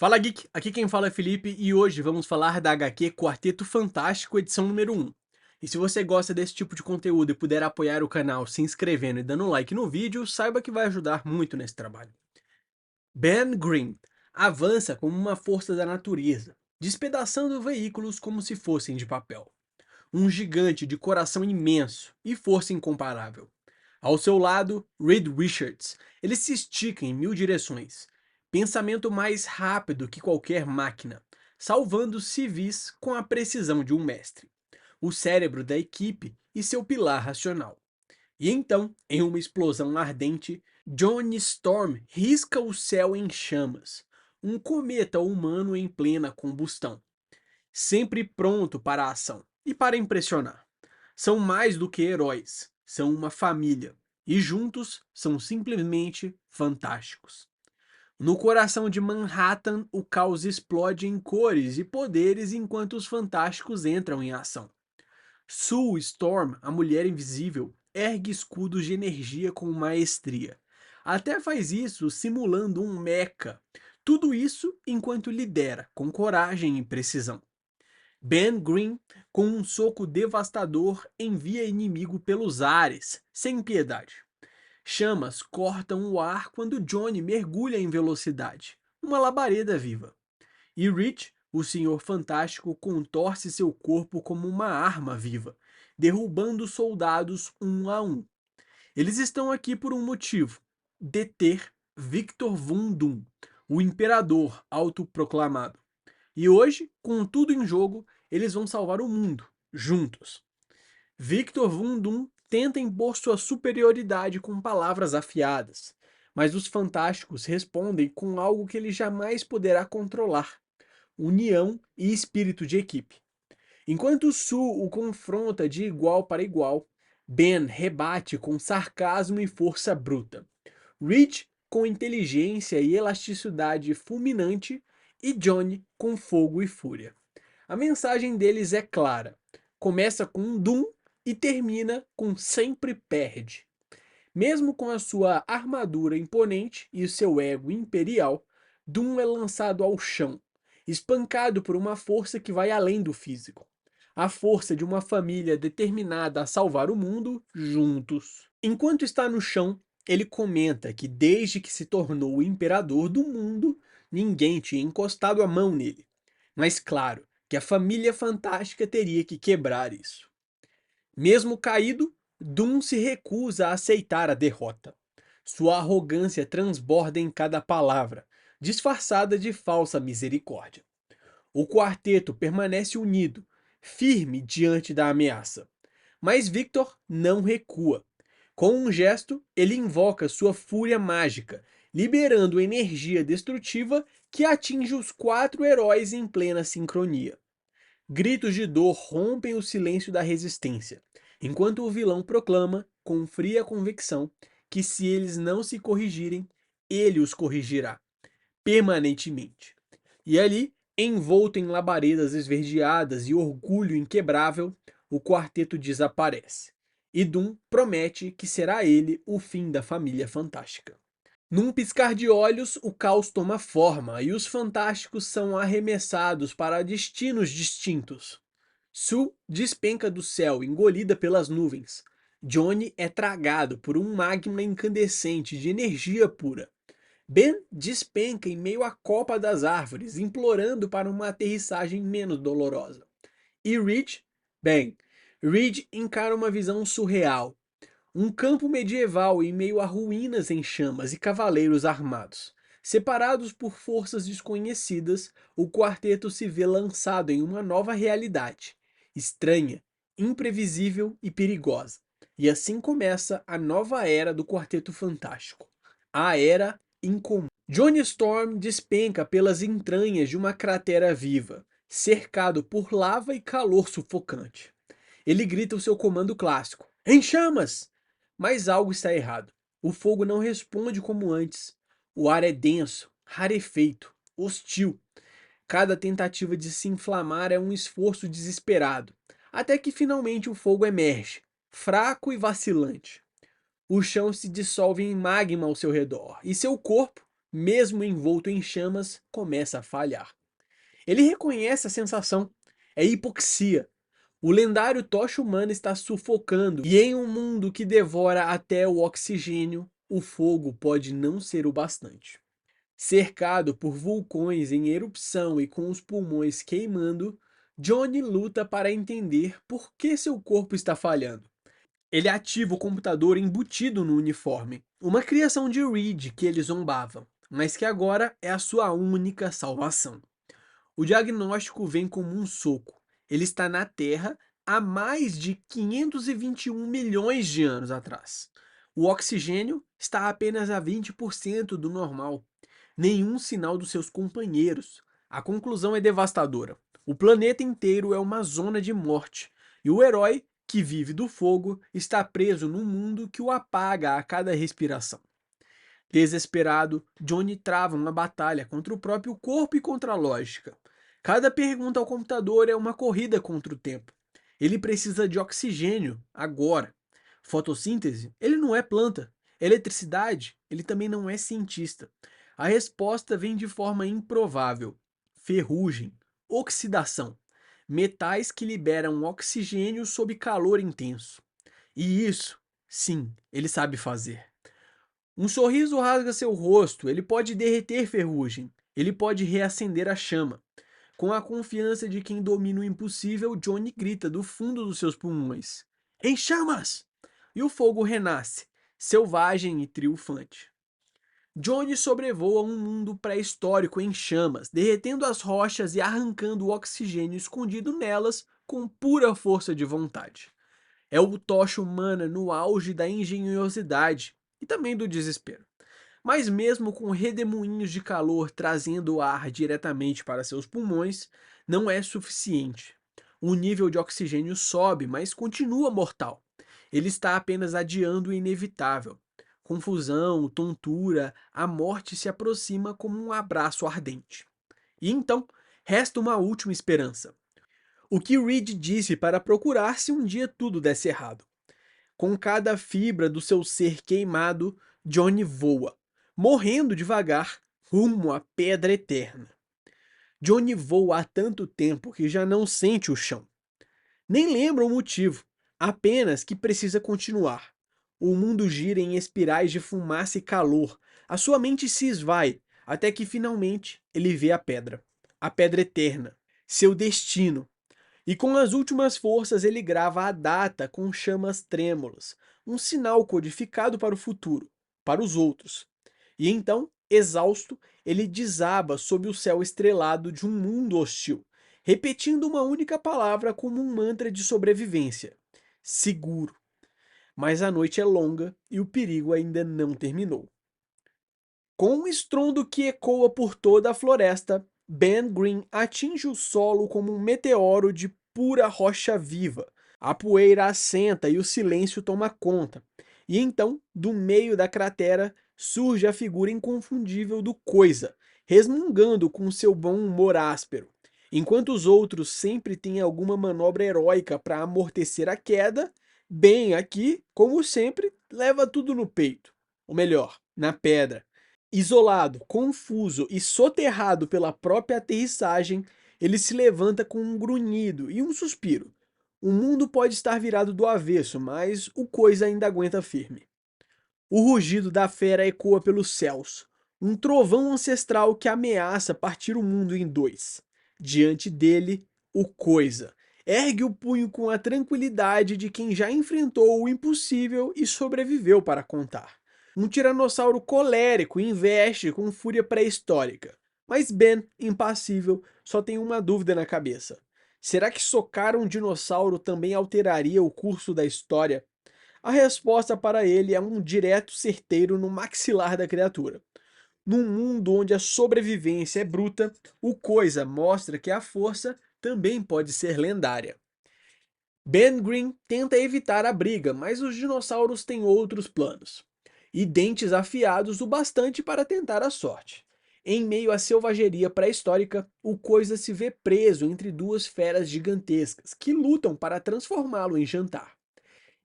Fala Geek, aqui quem fala é Felipe e hoje vamos falar da HQ Quarteto Fantástico, edição número 1. E se você gosta desse tipo de conteúdo e puder apoiar o canal se inscrevendo e dando um like no vídeo, saiba que vai ajudar muito nesse trabalho. Ben Grimm avança como uma força da natureza, despedaçando veículos como se fossem de papel. Um gigante de coração imenso e força incomparável. Ao seu lado, Reed Richards. Ele se estica em mil direções. Pensamento mais rápido que qualquer máquina, salvando civis com a precisão de um mestre. O cérebro da equipe e seu pilar racional. E então, em uma explosão ardente, Johnny Storm risca o céu em chamas. Um cometa humano em plena combustão. Sempre pronto para a ação e para impressionar. São mais do que heróis, são uma família. E juntos são simplesmente fantásticos. No coração de Manhattan, o caos explode em cores e poderes enquanto os fantásticos entram em ação. Sue Storm, a mulher invisível, ergue escudos de energia com maestria. Até faz isso simulando um mecha. Tudo isso enquanto lidera, com coragem e precisão. Ben Grimm, com um soco devastador, envia inimigo pelos ares, sem piedade. Chamas cortam o ar quando Johnny mergulha em velocidade, uma labareda viva. E Rich, o Senhor Fantástico, contorce seu corpo como uma arma viva, derrubando soldados um a um. Eles estão aqui por um motivo: deter Victor Von Doom, o Imperador autoproclamado. E hoje, com tudo em jogo, eles vão salvar o mundo, juntos. Victor Von Doom tenta impor sua superioridade com palavras afiadas, mas os Fantásticos respondem com algo que ele jamais poderá controlar: união e espírito de equipe. Enquanto Sue o confronta de igual para igual, Ben rebate com sarcasmo e força bruta. Reed com inteligência e elasticidade fulminante e Johnny com fogo e fúria. A mensagem deles é clara. Começa com um Doom e termina com sempre perde. Mesmo com a sua armadura imponente e o seu ego imperial, Doom é lançado ao chão, espancado por uma força que vai além do físico. A força de uma família determinada a salvar o mundo juntos. Enquanto está no chão, ele comenta que desde que se tornou o imperador do mundo, ninguém tinha encostado a mão nele. Mas claro que a família fantástica teria que quebrar isso. Mesmo caído, Doom se recusa a aceitar a derrota. Sua arrogância transborda em cada palavra, disfarçada de falsa misericórdia. O quarteto permanece unido, firme diante da ameaça. Mas Victor não recua. Com um gesto, ele invoca sua fúria mágica, liberando energia destrutiva que atinge os quatro heróis em plena sincronia. Gritos de dor rompem o silêncio da resistência, enquanto o vilão proclama, com fria convicção, que se eles não se corrigirem, ele os corrigirá, permanentemente. E ali, envolto em labaredas esverdeadas e orgulho inquebrável, o quarteto desaparece. E Doom promete que será ele o fim da família fantástica. Num piscar de olhos, o caos toma forma e os fantásticos são arremessados para destinos distintos. Sue despenca do céu, engolida pelas nuvens. Johnny é tragado por um magma incandescente de energia pura. Ben despenca em meio à copa das árvores, implorando para uma aterrissagem menos dolorosa. E Reed encara uma visão surreal. Um campo medieval em meio a ruínas em chamas e cavaleiros armados. Separados por forças desconhecidas, o quarteto se vê lançado em uma nova realidade, estranha, imprevisível e perigosa. E assim começa a nova era do Quarteto Fantástico. A Era Incomum. Johnny Storm despenca pelas entranhas de uma cratera viva, cercado por lava e calor sufocante. Ele grita o seu comando clássico: "Em chamas!" Mas algo está errado. O fogo não responde como antes. O ar é denso, rarefeito, hostil. Cada tentativa de se inflamar é um esforço desesperado, até que finalmente o fogo emerge, fraco e vacilante. O chão se dissolve em magma ao seu redor, e seu corpo, mesmo envolto em chamas, começa a falhar. Ele reconhece a sensação, é hipoxia. O lendário tocha humana está sufocando, e em um mundo que devora até o oxigênio, o fogo pode não ser o bastante. Cercado por vulcões em erupção e com os pulmões queimando, Johnny luta para entender por que seu corpo está falhando. Ele ativa o computador embutido no uniforme, uma criação de Reed que ele zombava, mas que agora é a sua única salvação. O diagnóstico vem como um soco. Ele está na Terra há mais de 521 milhões de anos atrás. O oxigênio está apenas a 20% do normal. Nenhum sinal dos seus companheiros. A conclusão é devastadora. O planeta inteiro é uma zona de morte. E o herói, que vive do fogo, está preso num mundo que o apaga a cada respiração. Desesperado, Johnny trava uma batalha contra o próprio corpo e contra a lógica. Cada pergunta ao computador é uma corrida contra o tempo. Ele precisa de oxigênio, agora. Fotossíntese? Ele não é planta. Eletricidade? Ele também não é cientista. A resposta vem de forma improvável: ferrugem, oxidação, metais que liberam oxigênio sob calor intenso. E isso, sim, ele sabe fazer. Um sorriso rasga seu rosto, ele pode derreter ferrugem, ele pode reacender a chama. Com a confiança de quem domina o impossível, Johnny grita do fundo dos seus pulmões: Em chamas! E o fogo renasce, selvagem e triunfante. Johnny sobrevoa um mundo pré-histórico em chamas, derretendo as rochas e arrancando o oxigênio escondido nelas com pura força de vontade. É o tocha humana no auge da engenhosidade e também do desespero. Mas mesmo com redemoinhos de calor trazendo ar diretamente para seus pulmões, não é suficiente. O nível de oxigênio sobe, mas continua mortal. Ele está apenas adiando o inevitável. Confusão, tontura, a morte se aproxima como um abraço ardente. E então, resta uma última esperança. O que Reed disse para procurar se um dia tudo desse errado. Com cada fibra do seu ser queimado, Johnny voa, morrendo devagar, rumo à pedra eterna. Johnny voa há tanto tempo que já não sente o chão. Nem lembra o motivo, apenas que precisa continuar. O mundo gira em espirais de fumaça e calor. A sua mente se esvai, até que finalmente ele vê a pedra eterna, seu destino. E com as últimas forças ele grava a data com chamas trêmulas, um sinal codificado para o futuro, para os outros. E então, exausto, ele desaba sob o céu estrelado de um mundo hostil, repetindo uma única palavra como um mantra de sobrevivência: seguro. Mas a noite é longa e o perigo ainda não terminou. Com um estrondo que ecoa por toda a floresta, Ben Green atinge o solo como um meteoro de pura rocha viva. A poeira assenta e o silêncio toma conta. E então, do meio da cratera, surge a figura inconfundível do Coisa, resmungando com seu bom humor áspero. Enquanto os outros sempre têm alguma manobra heróica para amortecer a queda, Ben aqui, como sempre, leva tudo no peito. Ou melhor, na pedra. Isolado, confuso e soterrado pela própria aterrissagem, ele se levanta com um grunhido e um suspiro. O mundo pode estar virado do avesso, mas o Coisa ainda aguenta firme. O rugido da fera ecoa pelos céus, um trovão ancestral que ameaça partir o mundo em dois. Diante dele, o Coisa ergue o punho com a tranquilidade de quem já enfrentou o impossível e sobreviveu para contar. Um tiranossauro colérico investe com fúria pré-histórica. Mas Ben, impassível, só tem uma dúvida na cabeça. Será que socar um dinossauro também alteraria o curso da história? A resposta para ele é um direto certeiro no maxilar da criatura. Num mundo onde a sobrevivência é bruta, o Coisa mostra que a força também pode ser lendária. Ben Green tenta evitar a briga, mas os dinossauros têm outros planos. E dentes afiados o bastante para tentar a sorte. Em meio à selvageria pré-histórica, o Coisa se vê preso entre duas feras gigantescas que lutam para transformá-lo em jantar.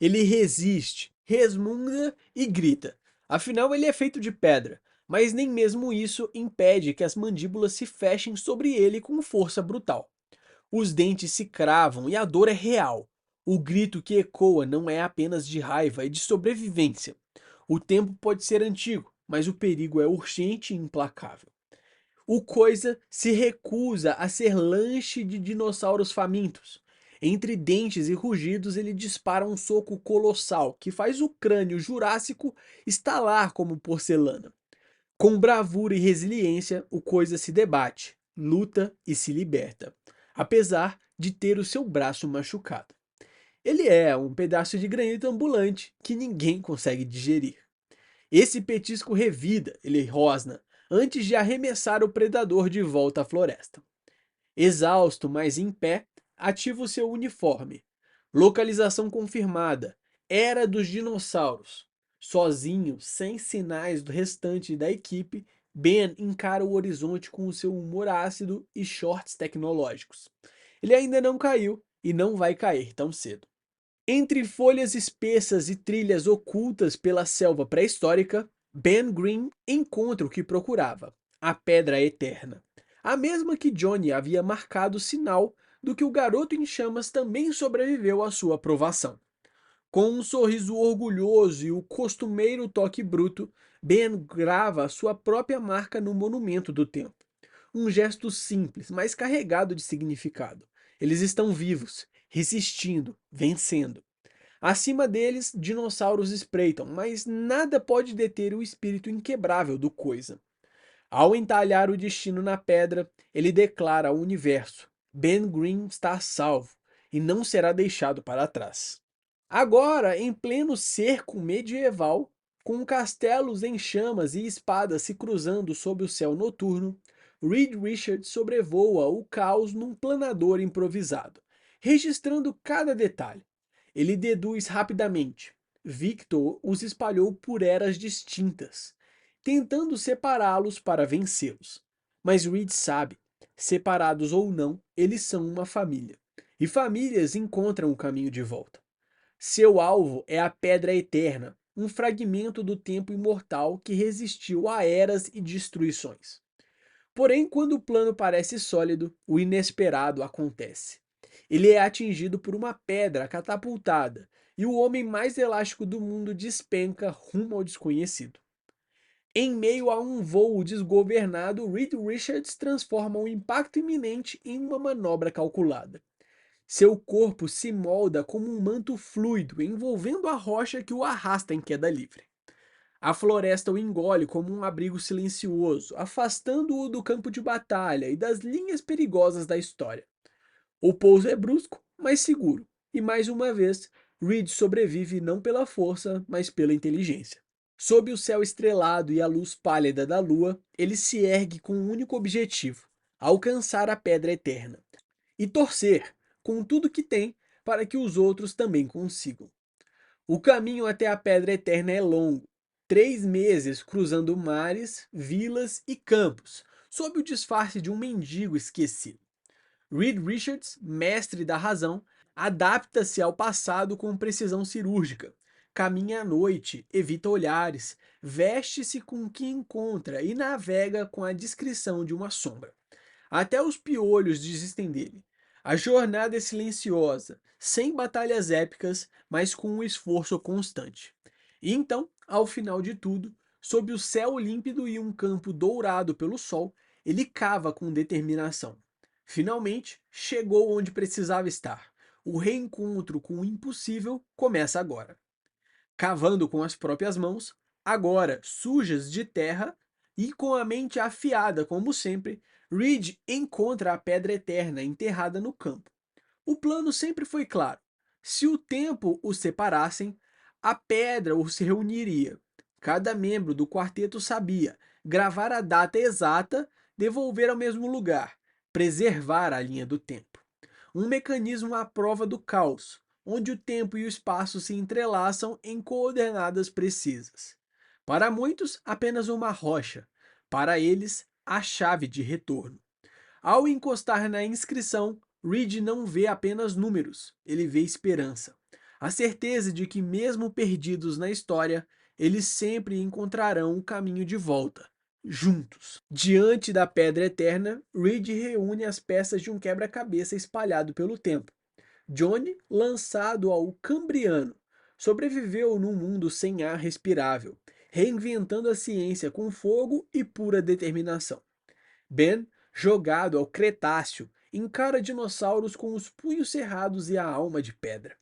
Ele resiste, resmunga e grita. Afinal, ele é feito de pedra, Mas nem mesmo isso impede que as mandíbulas se fechem sobre ele com força brutal. Os dentes se cravam e a dor é real. O grito que ecoa não é apenas de raiva, é de sobrevivência. O tempo pode ser antigo, mas o perigo é urgente e implacável. O Coisa se recusa a ser lanche de dinossauros famintos. Entre dentes e rugidos, ele dispara um soco colossal que faz o crânio jurássico estalar como porcelana. Com bravura e resiliência, o Coisa se debate, luta e se liberta, apesar de ter o seu braço machucado. Ele é um pedaço de granito ambulante que ninguém consegue digerir. Esse petisco revida, ele rosna, antes de arremessar o predador de volta à floresta. Exausto, mas em pé, ativa o seu uniforme. Localização confirmada. Era dos dinossauros. Sozinho, sem sinais do restante da equipe, Ben encara o horizonte com o seu humor ácido e shorts tecnológicos. Ele ainda não caiu e não vai cair tão cedo. Entre folhas espessas e trilhas ocultas pela selva pré-histórica, Ben Green encontra o que procurava: a Pedra Eterna. A mesma que Johnny havia marcado sinal do que o garoto em chamas também sobreviveu à sua provação. Com um sorriso orgulhoso e o costumeiro toque bruto, Ben grava a sua própria marca no monumento do tempo. Um gesto simples, mas carregado de significado. Eles estão vivos, resistindo, vencendo. Acima deles, dinossauros espreitam, mas nada pode deter o espírito inquebrável do Coisa. Ao entalhar o destino na pedra, ele declara ao universo: Ben Green está a salvo e não será deixado para trás. Agora, em pleno cerco medieval, com castelos em chamas e espadas se cruzando sob o céu noturno, Reed Richards sobrevoa o caos num planador improvisado, registrando cada detalhe. Ele deduz rapidamente. Victor os espalhou por eras distintas, tentando separá-los para vencê-los. Mas Reed sabe, separados ou não, eles são uma família. E famílias encontram o caminho de volta. Seu alvo é a Pedra Eterna, um fragmento do tempo imortal que resistiu a eras e destruições. Porém, quando o plano parece sólido, o inesperado acontece. Ele é atingido por uma pedra catapultada e o homem mais elástico do mundo despenca rumo ao desconhecido. Em meio a um voo desgovernado, Reed Richards transforma o impacto iminente em uma manobra calculada. Seu corpo se molda como um manto fluido, envolvendo a rocha que o arrasta em queda livre. A floresta o engole como um abrigo silencioso, afastando-o do campo de batalha e das linhas perigosas da história. O pouso é brusco, mas seguro, e mais uma vez, Reed sobrevive não pela força, mas pela inteligência. Sob o céu estrelado e a luz pálida da lua, ele se ergue com um único objetivo: alcançar a Pedra Eterna e torcer, com tudo que tem, para que os outros também consigam. O caminho até a Pedra Eterna é longo, 3 meses cruzando mares, vilas e campos, sob o disfarce de um mendigo esquecido. Reed Richards, mestre da razão, adapta-se ao passado com precisão cirúrgica. Caminha à noite, evita olhares, veste-se com o que encontra e navega com a discrição de uma sombra. Até os piolhos desistem dele. A jornada é silenciosa, sem batalhas épicas, mas com um esforço constante. E então, ao final de tudo, sob o céu límpido e um campo dourado pelo sol, ele cava com determinação. Finalmente, chegou onde precisava estar. O reencontro com o impossível começa agora. Cavando com as próprias mãos, agora sujas de terra e com a mente afiada como sempre, Reed encontra a Pedra Eterna enterrada no campo. O plano sempre foi claro. Se o tempo os separassem, a pedra os reuniria. Cada membro do quarteto sabia gravar a data exata, devolver ao mesmo lugar, preservar a linha do tempo. Um mecanismo à prova do caos, onde o tempo e o espaço se entrelaçam em coordenadas precisas. Para muitos, apenas uma rocha. Para eles, a chave de retorno. Ao encostar na inscrição, Reed não vê apenas números, ele vê esperança. A certeza de que, mesmo perdidos na história, eles sempre encontrarão o caminho de volta, juntos. Diante da Pedra Eterna, Reed reúne as peças de um quebra-cabeça espalhado pelo tempo. Johnny, lançado ao Cambriano, sobreviveu num mundo sem ar respirável, reinventando a ciência com fogo e pura determinação. Ben, jogado ao Cretáceo, encara dinossauros com os punhos cerrados e a alma de pedra.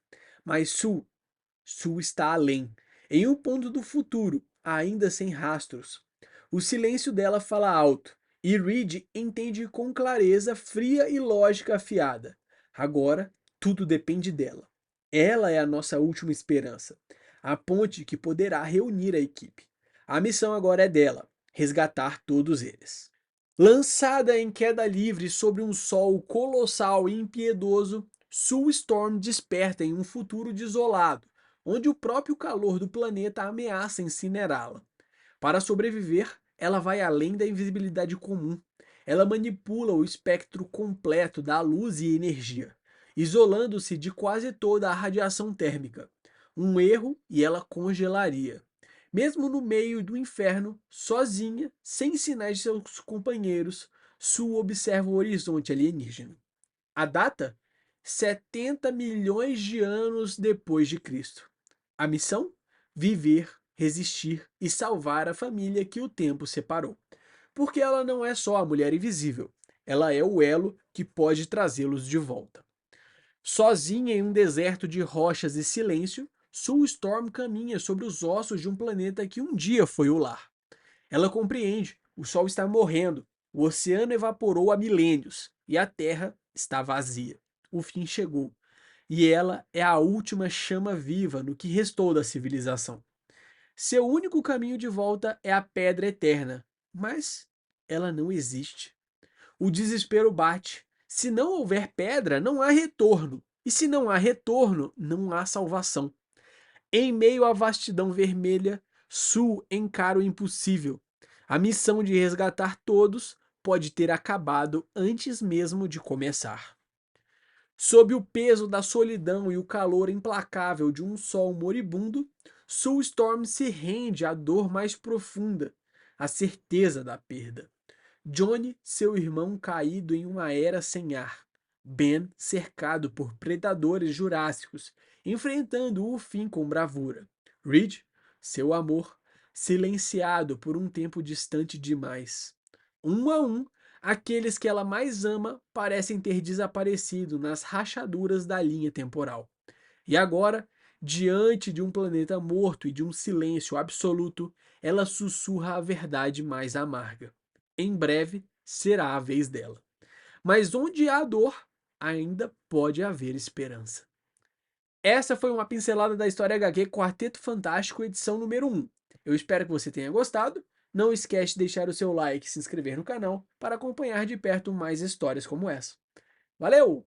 Mas Sue está além, em um ponto do futuro, ainda sem rastros. O silêncio dela fala alto, e Reed entende com clareza fria e lógica afiada. Agora, tudo depende dela. Ela é a nossa última esperança, a ponte que poderá reunir a equipe. A missão agora é dela, resgatar todos eles. Lançada em queda livre sobre um sol colossal e impiedoso, Sue Storm desperta em um futuro desolado, onde o próprio calor do planeta ameaça incinerá-la. Para sobreviver, ela vai além da invisibilidade comum. Ela manipula o espectro completo da luz e energia, isolando-se de quase toda a radiação térmica. Um erro e ela congelaria. Mesmo no meio do inferno, sozinha, sem sinais de seus companheiros, Sue observa o horizonte alienígena. A data? 70 milhões de anos depois de Cristo. A missão? Viver, resistir e salvar a família que o tempo separou. Porque ela não é só a mulher invisível, ela é o elo que pode trazê-los de volta. Sozinha em um deserto de rochas e silêncio, Sue Storm caminha sobre os ossos de um planeta que um dia foi o lar. Ela compreende, o Sol está morrendo, o oceano evaporou há milênios e a Terra está vazia. O fim chegou, e ela é a última chama viva no que restou da civilização. Seu único caminho de volta é a Pedra Eterna, mas ela não existe. O desespero bate. Se não houver pedra, não há retorno. E se não há retorno, não há salvação. Em meio à vastidão vermelha, Sul encara o impossível. A missão de resgatar todos pode ter acabado antes mesmo de começar. Sob o peso da solidão e o calor implacável de um sol moribundo, Soulstorm se rende à dor mais profunda, à certeza da perda. Johnny, seu irmão caído em uma era sem ar. Ben, cercado por predadores jurássicos, enfrentando o fim com bravura. Reed, seu amor, silenciado por um tempo distante demais. Um a um, aqueles que ela mais ama parecem ter desaparecido nas rachaduras da linha temporal. E agora, diante de um planeta morto e de um silêncio absoluto, ela sussurra a verdade mais amarga. Em breve será a vez dela. Mas onde há dor, ainda pode haver esperança. Essa foi uma pincelada da história HQ Quarteto Fantástico, edição número 1. Eu espero que você tenha gostado. Não esquece de deixar o seu like e se inscrever no canal para acompanhar de perto mais histórias como essa. Valeu!